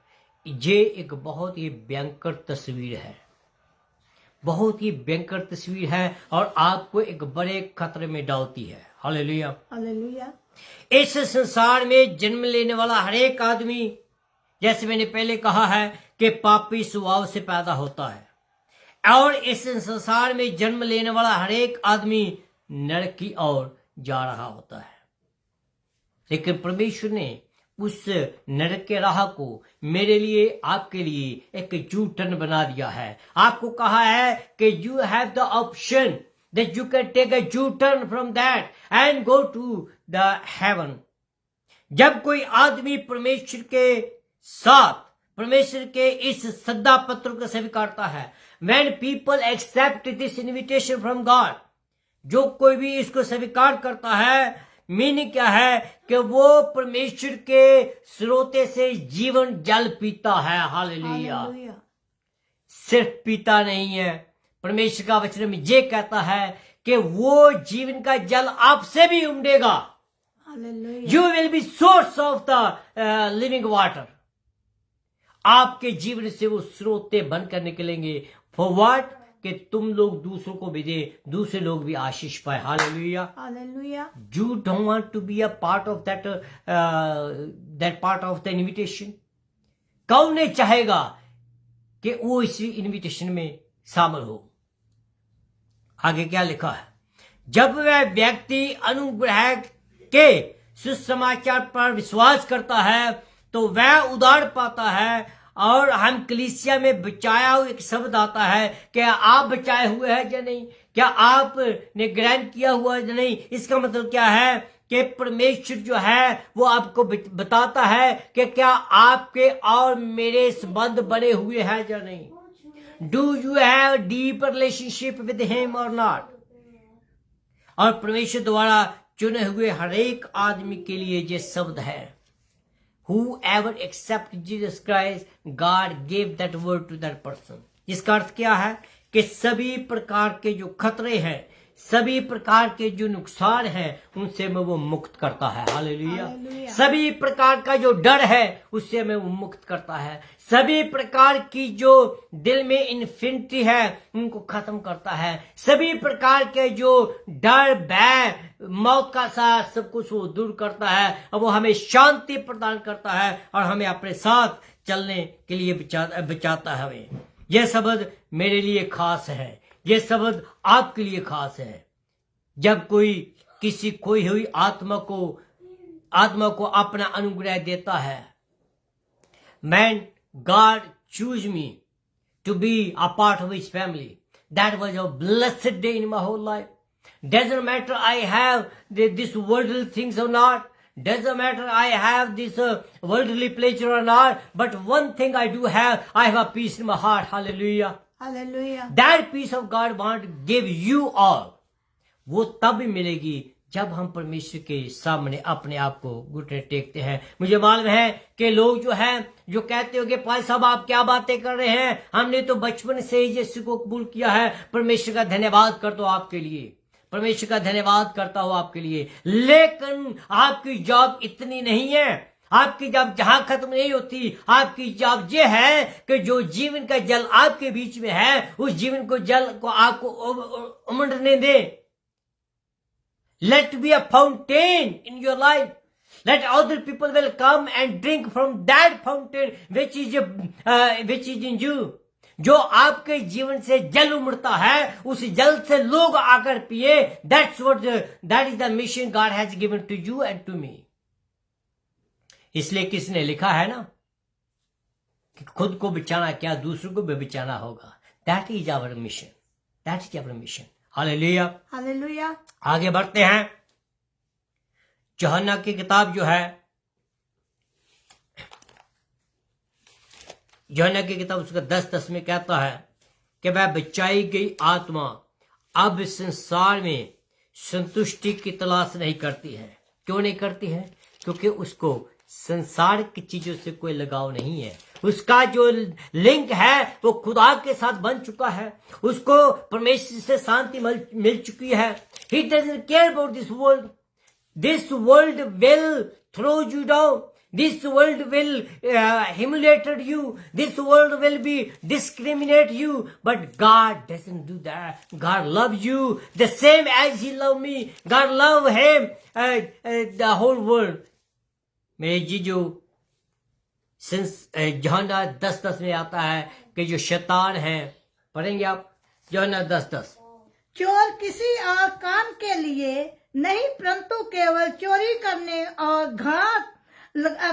ये एक बहुत ही भयंकर तस्वीर है, बहुत ही भयंकर तस्वीर है, और आपको एक बड़े खतरे में डालती है। हालेलुया। हालेलुया। इस संसार में जन्म लेने वाला हर एक आदमी, जैसे मैंने पहले कहा है कि पापी स्वभाव से पैदा होता है, और इस संसार में जन्म लेने वाला हर एक आदमी नरक की ओर जा रहा होता है। लेकिन परमेश्वर ने उस नरक के राह को मेरे लिए, आपके लिए एक यू टर्न बना दिया है। आपको कहा है कि you have the option that you can take a U-turn from that and go to the heaven. जब कोई आदमी परमेश्वर के साथ, परमेश्वर के इस सद्दा पत्र को स्वीकारता है, when people accept this invitation from God, जो कोई भी इसको स्वीकार करता है, मीनिंग क्या है कि वो परमेश्वर के स्रोते से जीवन जल पीता है। हालेलुया। सिर्फ पीता नहीं है, परमेश्वर का वचन में ये कहता है कि वो जीवन का जल आपसे भी उमड़ेगा। You will be source of the living water. आपके जीवन से वो स्रोते बनकर निकलेंगे। For what? कि तुम लोग दूसरों को भेजे, दूसरे लोग भी आशीष पाए। हालेलुया। हालेलुया। You don't want to be a part of that part of the invitation. कौन नहीं चाहेगा कि वो इस इन्विटेशन में शामिल हो? आगे क्या लिखा है? जब वह व्यक्ति अनुग्रह के सुसमाचार पर विश्वास करता है तो वह उधार पाता है और हम कलीसिया में बचाया हुआ एक शब्द आता है, क्या आप बचाए हुए हैं या नहीं, क्या आपने ग्रहण किया हुआ है या नहीं। इसका मतलब क्या है कि परमेश्वर जो है वो आपको बताता है कि क्या आपके और मेरे संबंध बने हुए हैं या नहीं। Do you have deep relationship with him और नॉट। और परमेश्वर द्वारा चुने हुए हर एक आदमी के लिए ये शब्द है, whoever accept Jesus Christ, God gave that word to that person। इसका अर्थ क्या है कि सभी प्रकार के जो खतरे हैं, सभी प्रकार के जो नुकसान हैं, उनसे मैं वो मुक्त करता है। हालेलुया। सभी प्रकार का जो डर है उससे मैं वो मुक्त करता है। सभी प्रकार की जो दिल में इन्फिनिटी है उनको खत्म करता है। सभी प्रकार के जो डर भय मौत का साथ सब कुछ वो दूर करता है और वो हमें शांति प्रदान करता है और हमें अपने साथ चलने के लिए बचाता है। हमें यह शब्द मेरे लिए खास है, यह शब्द आपके लिए खास है। जब कोई किसी खोई हुई आत्मा को अपना अनुग्रह देता है, man God choose me to be a part of his family. That was a blessed day in my whole life. Doesn't matter I have this worldly things or not. Doesn't matter I have this worldly pleasure or not. But one thing I do have, I have a peace in my heart. Hallelujah. Hallelujah. That peace of God want to give you all. वो तब भी मिलेगी जब हम परमेश्वर के सामने अपने आप को घुटने टेकते हैं। मुझे मालूम है कि लोग जो कहते हो कि भाई साहब आप क्या बातें कर रहे हैं, हमने तो बचपन से ही यीशु को कबूल किया है। परमेश्वर का धन्यवाद करता हूं आपके लिए, परमेश्वर का धन्यवाद करता हूं आपके लिए। लेकिन आपकी जॉब इतनी नहीं है, आपकी जॉब जहां खत्म नहीं होती। आपकी जॉब ये है कि जो जीवन का जल आपके बीच में है, उस जीवन को जल को आपको उमड़ने दे। Let be a fountain in your life. Let other people will come and drink from that fountain which is in you. जो आपके जीवन से जल उमड़ता है, उस जल से लोग आकर पिए। That is the mission God has given to you and to me. इसलिए किसने लिखा है ना कि खुद को बचाना क्या दूसरों को भी बचाना होगा। That is our mission. That is our mission. Hallelujah. Hallelujah. आगे बढ़ते हैं। यूहन्ना की किताब जो है, यूहन्ना की किताब उसका 10:10 में कहता है कि वह बचाई गई आत्मा अब संसार में संतुष्टि की तलाश नहीं करती है। क्यों नहीं करती है? क्योंकि उसको संसार की चीजों से कोई लगाव नहीं है। उसका जो लिंक है वो खुदा के साथ बन चुका है। उसको परमेश्वर से शांति मिल चुकी है। He doesn't care about this world. This world will throw you down. This world will humiliate you. This world will be discriminate you. But God doesn't do that. God loves you the same as He loved me. God loved him, the whole world. मेरे जीजो यूहन्ना 10:10 में आता है कि जो शैतान है, पढ़ेंगे आप यूहन्ना 10:10। चोर किसी और काम के लिए नहीं परंतु केवल चोरी करने और घात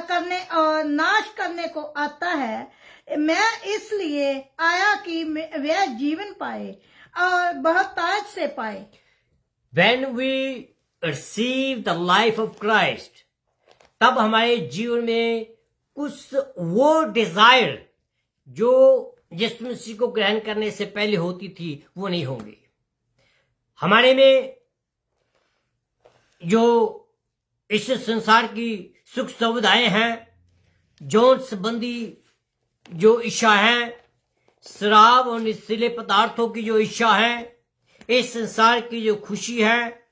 करने और नाश करने को आता है। मैं इसलिए आया कि वह जीवन पाए और बहुतायत से पाए। When we receive the life of Christ, तब हमारे जीवन में कुछ वो डिजायर जो यीशु मसीह को ग्रहण करने से पहले होती थी वो नहीं होंगी। हमारे में जो इस संसार की सुख सुविधाएं हैं, यौन संबंधी जो इच्छा है, शराब और नशीले पदार्थों की जो इच्छा है, इस संसार की जो खुशी है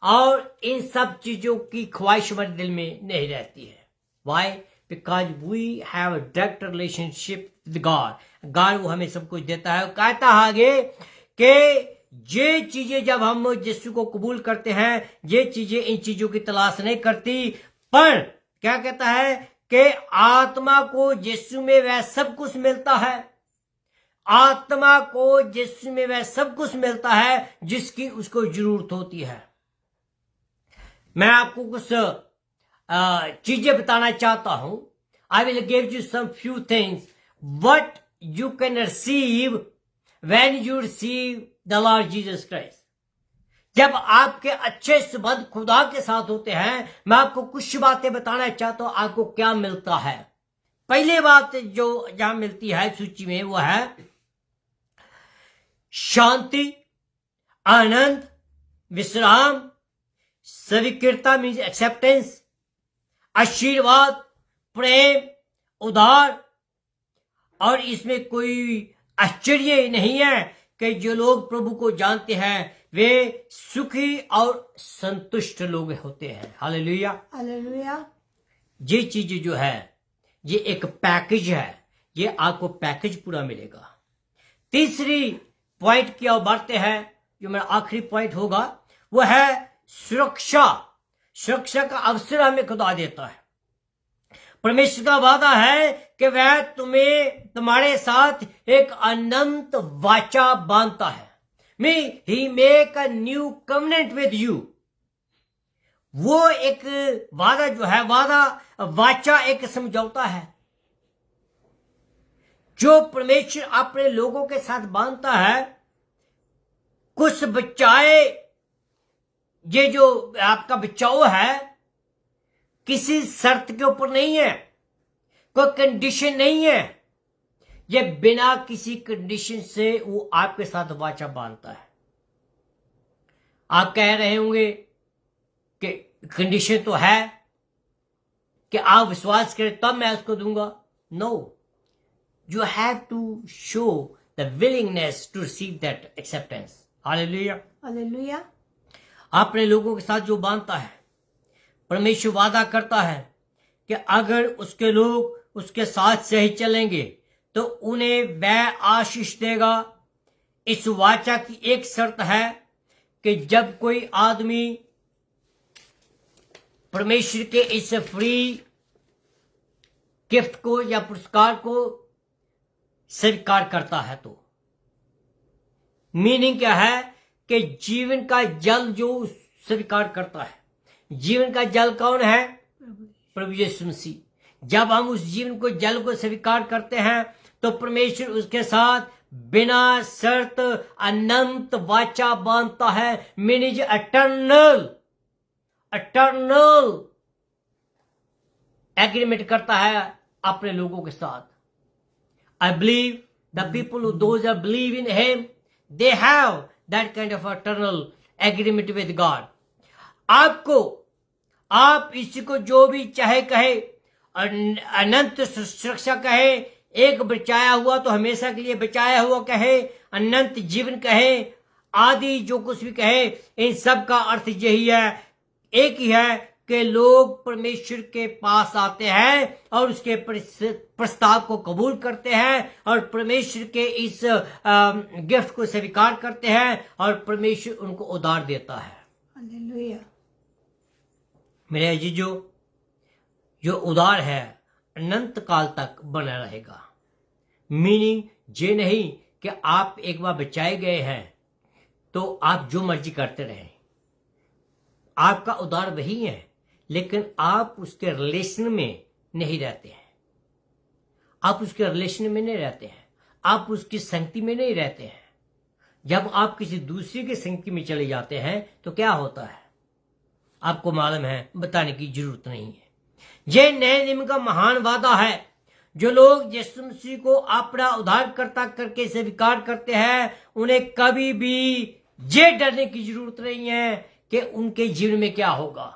और इन सब चीजों की ख्वाहिश हमारे दिल में नहीं रहती है। Why? Because we have a direct relationship with God. God वो हमें सब कुछ देता है। कहता है आगे कि ये चीजें जब हम यीशु को कबूल करते हैं, ये चीजें इन चीजों की तलाश नहीं करती, पर क्या कहता है कि आत्मा को यीशु में वह सब कुछ मिलता है। आत्मा को यीशु में वह सब कुछ मिलता है जिसकी उसको जरूरत होती है। मैं आपको कुछ चीजें बताना चाहता हूं I will give you some few things what you can receive when you receive the Lord Jesus Christ. जब आपके अच्छे संबंध खुदा के साथ होते हैं, मैं आपको कुछ बातें बताना चाहता हूं आपको क्या मिलता है। पहली बात जो जहां मिलती है सूची में वो है शांति, आनंद, विश्राम, स्वीकृता मीन्स एक्सेप्टेंस, आशीर्वाद, प्रेम, उदार। और इसमें कोई आश्चर्य नहीं है कि जो लोग प्रभु को जानते हैं वे सुखी और संतुष्ट लोग होते हैं। Hallelujah, hallelujah. ये चीज जो है ये एक पैकेज है, ये आपको पैकेज पूरा मिलेगा। तीसरी पॉइंट की ओर बढ़ते हैं, जो मेरा आखिरी पॉइंट होगा वो है सुरक्षा। सुरक्षा का अवसर हमें खुदा देता है। परमेश्वर का वादा है कि वह तुम्हारे साथ एक अनंत वाचा बांधता है। He make a new covenant with you. वो एक वादा जो है, वाचा एक समझौता है जो परमेश्वर अपने लोगों के साथ बांधता है। कुछ बचाए, ये जो आपका बचाव है किसी शर्त के ऊपर नहीं है, कोई कंडीशन नहीं है, ये बिना किसी कंडीशन से वो आपके साथ वाचा बांधता है। आप कह रहे होंगे कि कंडीशन तो है कि आप विश्वास करें तब मैं उसको दूंगा। No, you have to show the willingness to receive that acceptance. हालेलुया, हालेलुया। अपने लोगों के साथ जो बांधता है, परमेश्वर वादा करता है कि अगर उसके लोग उसके साथ सही चलेंगे तो उन्हें वह आशीष देगा। इस वाचा की एक शर्त है कि जब कोई आदमी परमेश्वर के इस फ्री गिफ्ट को या पुरस्कार को स्वीकार करता है तो मीनिंग क्या है कि जीवन का जल जो स्वीकार करता है। जीवन का जल कौन है? प्रभु यीशु मसीह। जब हम उस जीवन को जल को स्वीकार करते हैं तो परमेश्वर उसके साथ बिना शर्त अनंत वाचा बांधता है। मीनिंग एटर्नल एग्रीमेंट करता है अपने लोगों के साथ। I believe the people those are believe in him they have that kind of eternal agreement with God. आप इसी को जो भी चाहे कहे, अनंत सुरक्षा कहे, एक बचाया हुआ तो हमेशा के लिए बचाया हुआ कहे, अनंत जीवन कहे, आदि जो कुछ भी कहे, इन सब का अर्थ यही है, एक ही है कि लोग परमेश्वर के पास आते हैं और उसके प्रस्ताव को कबूल करते हैं और परमेश्वर के इस गिफ्ट को स्वीकार करते हैं और परमेश्वर उनको उधार देता है। हालेलुया। मेरे अजीजो, जो उधार है अनंत काल तक बना रहेगा। मीनिंग ये नहीं कि आप एक बार बचाए गए हैं तो आप जो मर्जी करते रहें। आपका उधार वही है, लेकिन आप उसके रिलेशन में नहीं रहते हैं। आप उसके रिलेशन में नहीं रहते हैं, आप उसकी संगति में नहीं रहते हैं। जब आप किसी दूसरे की संगति में चले जाते हैं तो क्या होता है आपको मालूम है, बताने की जरूरत नहीं है। यह नए नियम का महान वादा है। जो लोग यीशु मसीह को अपना उद्धारकर्ता करके स्वीकार करते हैं उन्हें कभी भी ये डरने की जरूरत नहीं है कि उनके जीवन में क्या होगा।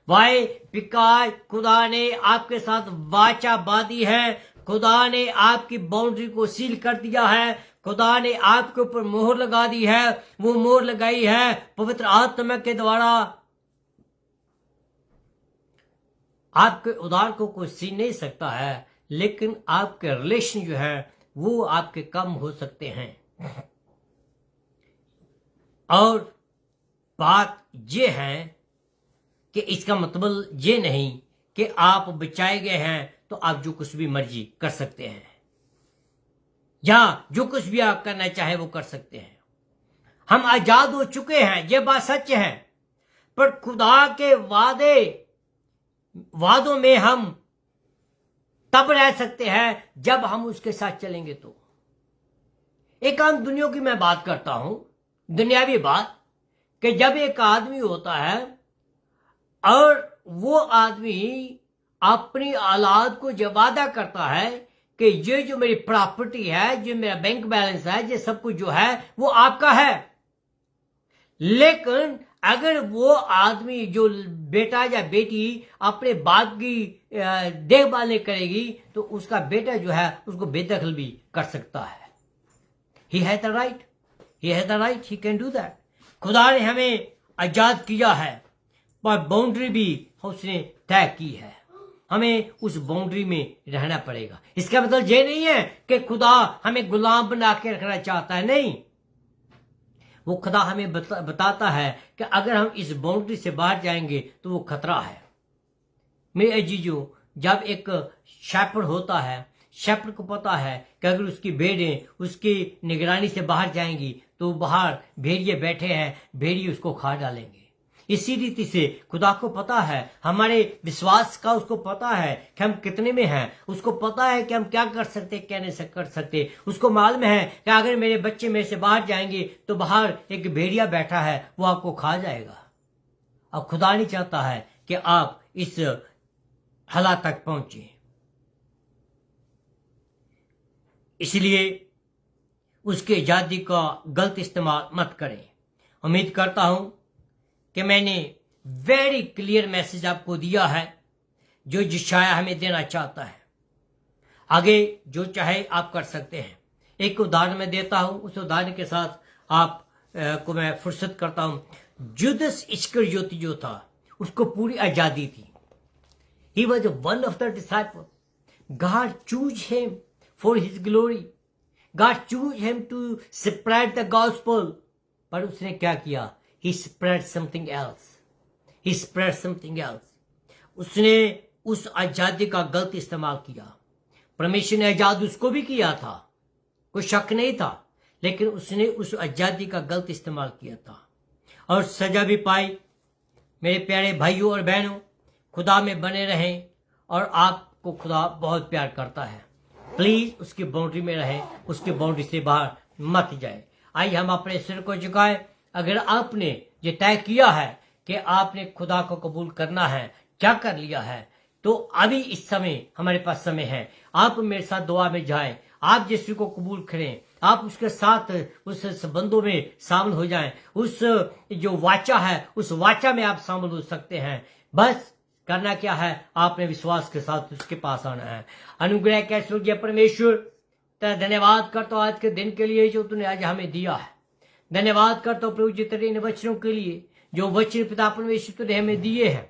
वाई बिकॉज खुदा ने आपके साथ वाचा बांधी है, खुदा ने आपकी बाउंड्री को सील कर दिया है, खुदा ने आपके ऊपर मोहर लगा दी है। वो मोहर लगाई है पवित्र आत्मा के द्वारा। आपके उधार को कोई छीन नहीं सकता है, लेकिन आपके रिलेशन जो है वो आपके कम हो सकते हैं। और बात ये है कि इसका मतलब ये नहीं कि आप बचाए गए हैं तो आप जो कुछ भी मर्जी कर सकते हैं या जो कुछ भी आप करना चाहे वो कर सकते हैं। हम आजाद हो चुके हैं, ये बात सच है। पर खुदा के वादों में हम तब रह सकते हैं जब हम उसके साथ चलेंगे। तो एक आम दुनिया की मैं बात करता हूं, दुनियावी बात, कि जब एक आदमी होता है और वो आदमी अपनी औलाद को जब वादा करता है कि ये जो मेरी प्रॉपर्टी है, जो मेरा बैंक बैलेंस है, ये सब कुछ जो है वो आपका है, लेकिन अगर वो आदमी जो बेटा या बेटी अपने बाप की देखभाल नहीं करेगी तो उसका बेटा जो है उसको बेदखल भी कर सकता है। He has the right. He has the right. He can do that. खुदा ने हमें आजाद किया है, पर बाउंड्री भी उसने तय की है। हमें उस बाउंड्री में रहना पड़ेगा। इसका मतलब ये नहीं है कि खुदा हमें गुलाम बना के रखना चाहता है, नहीं। वो खुदा हमें बताता है कि अगर हम इस बाउंड्री से बाहर जाएंगे तो वो खतरा है। मेरे अजीजों, जब एक शेफर्ड होता है, शेफर्ड को पता है कि अगर उसकी भेड़ें उसकी निगरानी से बाहर जाएंगी तो बाहर भेड़िए बैठे हैं, भेड़िए उसको खा डालेंगे। इसी रीति से खुदा को पता है, हमारे विश्वास का उसको पता है कि हम कितने में हैं, उसको पता है कि हम क्या कर सकते, क्या नहीं कर सकते। उसको मालूम है कि अगर मेरे बच्चे मेरे से बाहर जाएंगे तो बाहर एक भेड़िया बैठा है, वो आपको खा जाएगा। अब खुदा नहीं चाहता है कि आप इस हालात तक पहुंचे, इसलिए उसके आजादी का गलत इस्तेमाल मत करें। उम्मीद करता हूं कि मैंने वेरी क्लियर मैसेज आपको दिया है जो यशायाह हमें देना चाहता है। आगे जो चाहे आप कर सकते हैं। एक उदाहरण मैं देता हूं, उस उदाहरण के साथ आप को मैं फुर्सत करता हूं। जुदस इस्करियोती जो था उसको पूरी आजादी थी। He was one of the disciples. God chose him for his glory. God chose him to spread the gospel. पर उसने क्या किया? He spread something else. He spread something else. उसने उस आजादी का गलत इस्तेमाल किया। परमेश्वर ने आजाद उसको भी किया था, कोई शक नहीं था, लेकिन उसने उस आजादी का गलत इस्तेमाल किया था और सजा भी पाई। मेरे प्यारे भाइयों और बहनों, खुदा में बने रहें और आपको खुदा बहुत प्यार करता है। प्लीज उसकी बाउंड्री में रहें, उसकी बाउंड्री से बाहर मत जाए। आइए हम अपने सिर को झुकाएं। अगर आपने ये तय किया है कि आपने खुदा को कबूल करना है, क्या कर लिया है, तो अभी इस समय हमारे पास समय है। आप मेरे साथ दुआ में जाएं, आप यीशु को कबूल करें, आप उसके साथ उस संबंधों में शामिल हो जाएं। उस जो वाचा है उस वाचा में आप शामिल हो सकते हैं। बस करना क्या है, आपने विश्वास के साथ उसके पास आना है। अनुग्रह के स्वर्गीय परमेश्वर, तेरा धन्यवाद करता हूं आज के दिन के लिए जो तूने आज हमें दिया है। धन्यवाद करता हूं प्रभु जी तेरे इन वचनों के लिए जो वचन पिता परमेश्वर तूने हमें दिए हैं।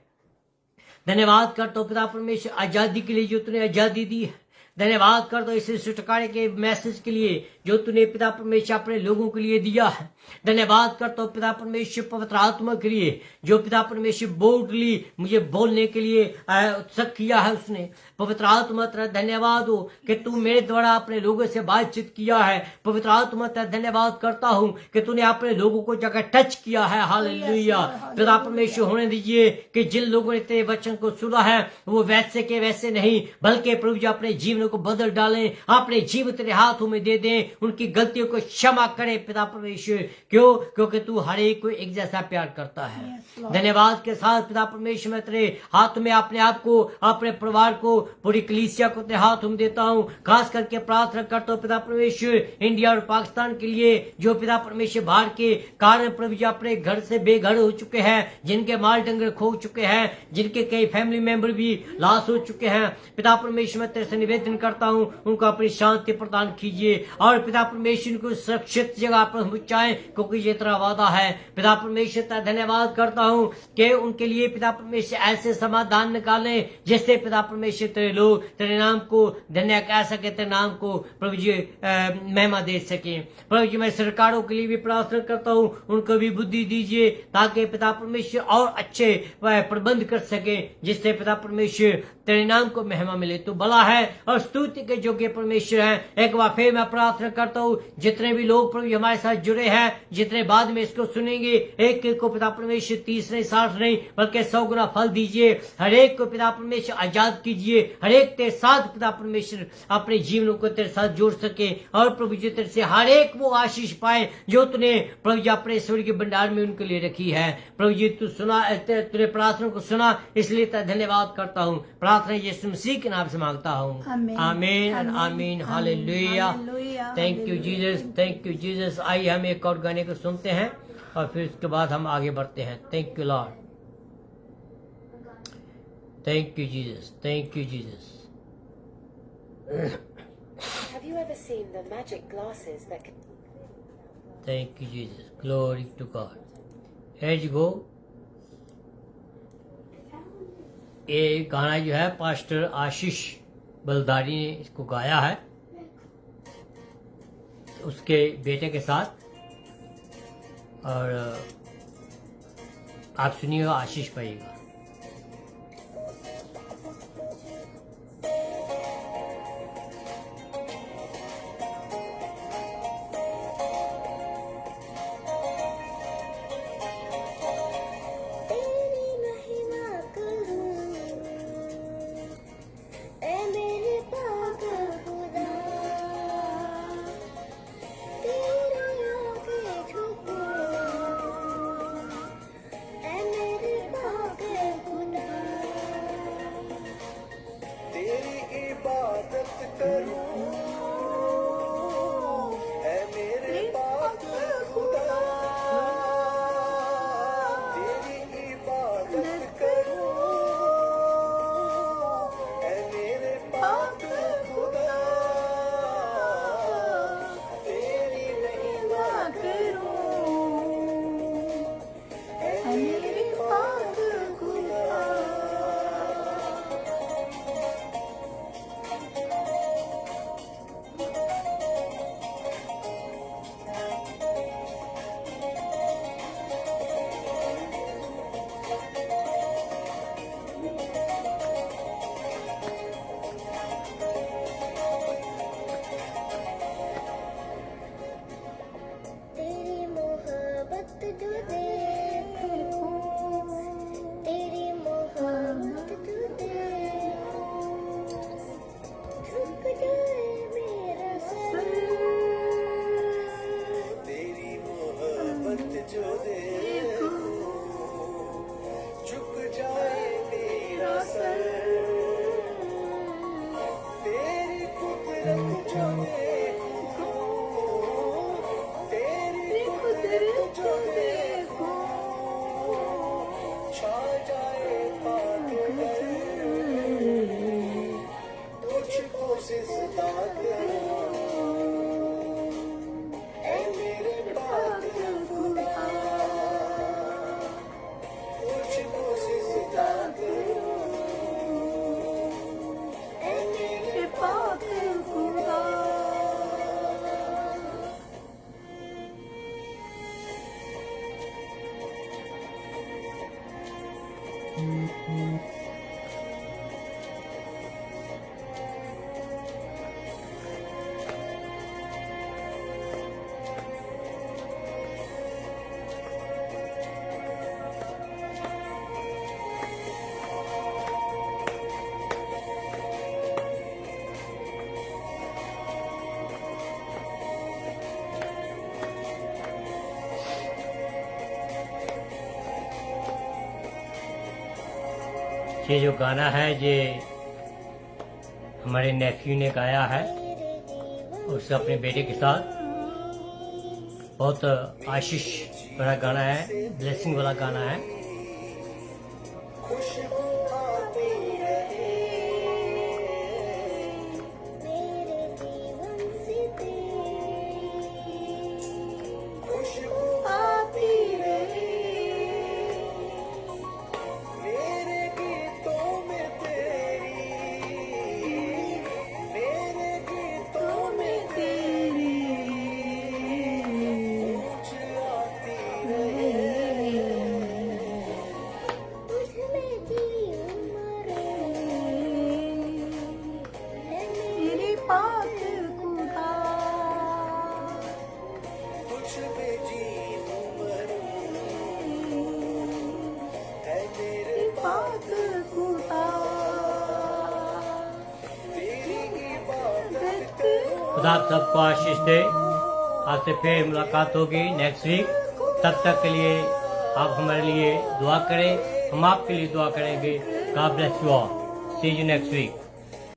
धन्यवाद करता हूं पिता परमेश्वर आजादी के लिए जो तूने आजादी दी है। धन्यवाद करता हूं इस छुटकारे के मैसेज के लिए जो तूने पिता परमेश्वर अपने लोगों के लिए दिया है। धन्यवाद करता हूं पिता परमेश्वर पवित्र आत्मा के लिए जो पिता परमेश्वर बोल्डली मुझे बोलने के लिए उत्सुक किया है उसने। पवित्र आत्मा तेरा धन्यवाद हो कि तू मेरे द्वारा अपने लोगों से बातचीत किया है। पवित्र आत्मा तेरा धन्यवाद करता हूं कि तूने अपने लोगों को जगह टच किया है। हालेलुया। पिता परमेश्वर होने दीजिए कि जिन लोगों ने तेरे वचन को सुना है वो वैसे के वैसे नहीं, बल्कि प्रभु जी अपने जीवन को बदल डालें, अपने जीवन तेरे हाथों में दे दें, उनकी गलतियों को क्षमा करे पिता परमेश्वर। क्यों? क्योंकि तू हर एक को एक जैसा प्यार करता है। धन्यवाद के साथ पिता परमेश्वर मैं तेरे हाथ में अपने आप को, अपने परिवार को, पूरी कलीसिया को तेरे हाथों में देता हूँ। खास करके प्रार्थना करता हूँ पिता परमेश्वर इंडिया और पाकिस्तान के लिए जो पिता परमेश्वर बाहर के कारण प्रभु जी अपने घर से बेघर हो चुके हैं, जिनके माल डंगर खो चुके हैं, जिनके कई फैमिली मेंबर भी लॉस हो चुके हैं। पिता परमेश्वर मैं तेरे से निवेदन करता हूँ उनको अपनी शांति प्रदान कीजिए और पिता परमेश्वर को सुरक्षित जगह पर पहुंचाएं, क्योंकि ये तेरा वादा है। पिता परमेश्वर का धन्यवाद करता हूँ कि उनके लिए पिता परमेश्वर ऐसे समाधान निकाले जिससे पिता परमेश्वर तेरे लोग तेरे नाम को धन्य कह सके, तेरे नाम को प्रभु जी महिमा दे सके। प्रभु जी मैं सरकारों के लिए भी प्रार्थना करता हूँ, उनको भी बुद्धि दीजिए ताकि पिता परमेश्वर और अच्छे प्रबंध कर सके, जिससे पिता परमेश्वर तेरे नाम को महिमा मिले। तो भला है और और स्तुति के योग्य परमेश्वर हैं। एक बार फिर मैं प्रार्थना करता हूँ जितने भी लोग प्रभु हमारे साथ जुड़े हैं, जितने बाद में इसको सुनेंगे, एक एक को पिता परमेश्वर 30 नहीं 60 नहीं बल्कि 100 गुना फल दीजिए। हर एक को पिता परमेश्वर आजाद कीजिए। हर एक तेरे साथ पिता परमेश्वर अपने जीवन को तेरे साथ जोड़ सके और प्रभु जी तेरे से हर एक वो आशीष पाए जो तूने प्रभु जी अपने ईश्वर के भंडार में उनके लिए रखी है। प्रभु जी तू सुना, तूने प्रार्थना को सुना, इसलिए तेरा धन्यवाद करता हूँ। प्रार्थना यीशु मसीह के नाम से मांगता हूँ, आमीन एंड आमीन। हालेलुया, thank you Jesus, thank you Jesus. आइए हम एक और गाने को सुनते हैं और फिर उसके बाद हम आगे बढ़ते हैं। Thank you Lord, thank you Jesus, thank you Jesus. Have you ever seen the magic glasses that can... Thank you, Jesus. Glory to God. As you go. ये गाना जो है पास्टर आशीष बलदारी ने इसको गाया है उसके बेटे के साथ, और आप सुनिएगा, आशीष पाइएगा। ये जो गाना है ये हमारे नेफ्यू ने गाया है उससे अपने बेटे के साथ। बहुत आशीष भरा गाना है, ब्लेसिंग वाला गाना है। खुदा खुदा आप सबको आशीष दे। आपसे फिर मुलाकात होगी नेक्स्ट वीक। तब तक के लिए आप हमारे लिए दुआ करें, हम आपके लिए दुआ करेंगे। God bless you all. See you next week.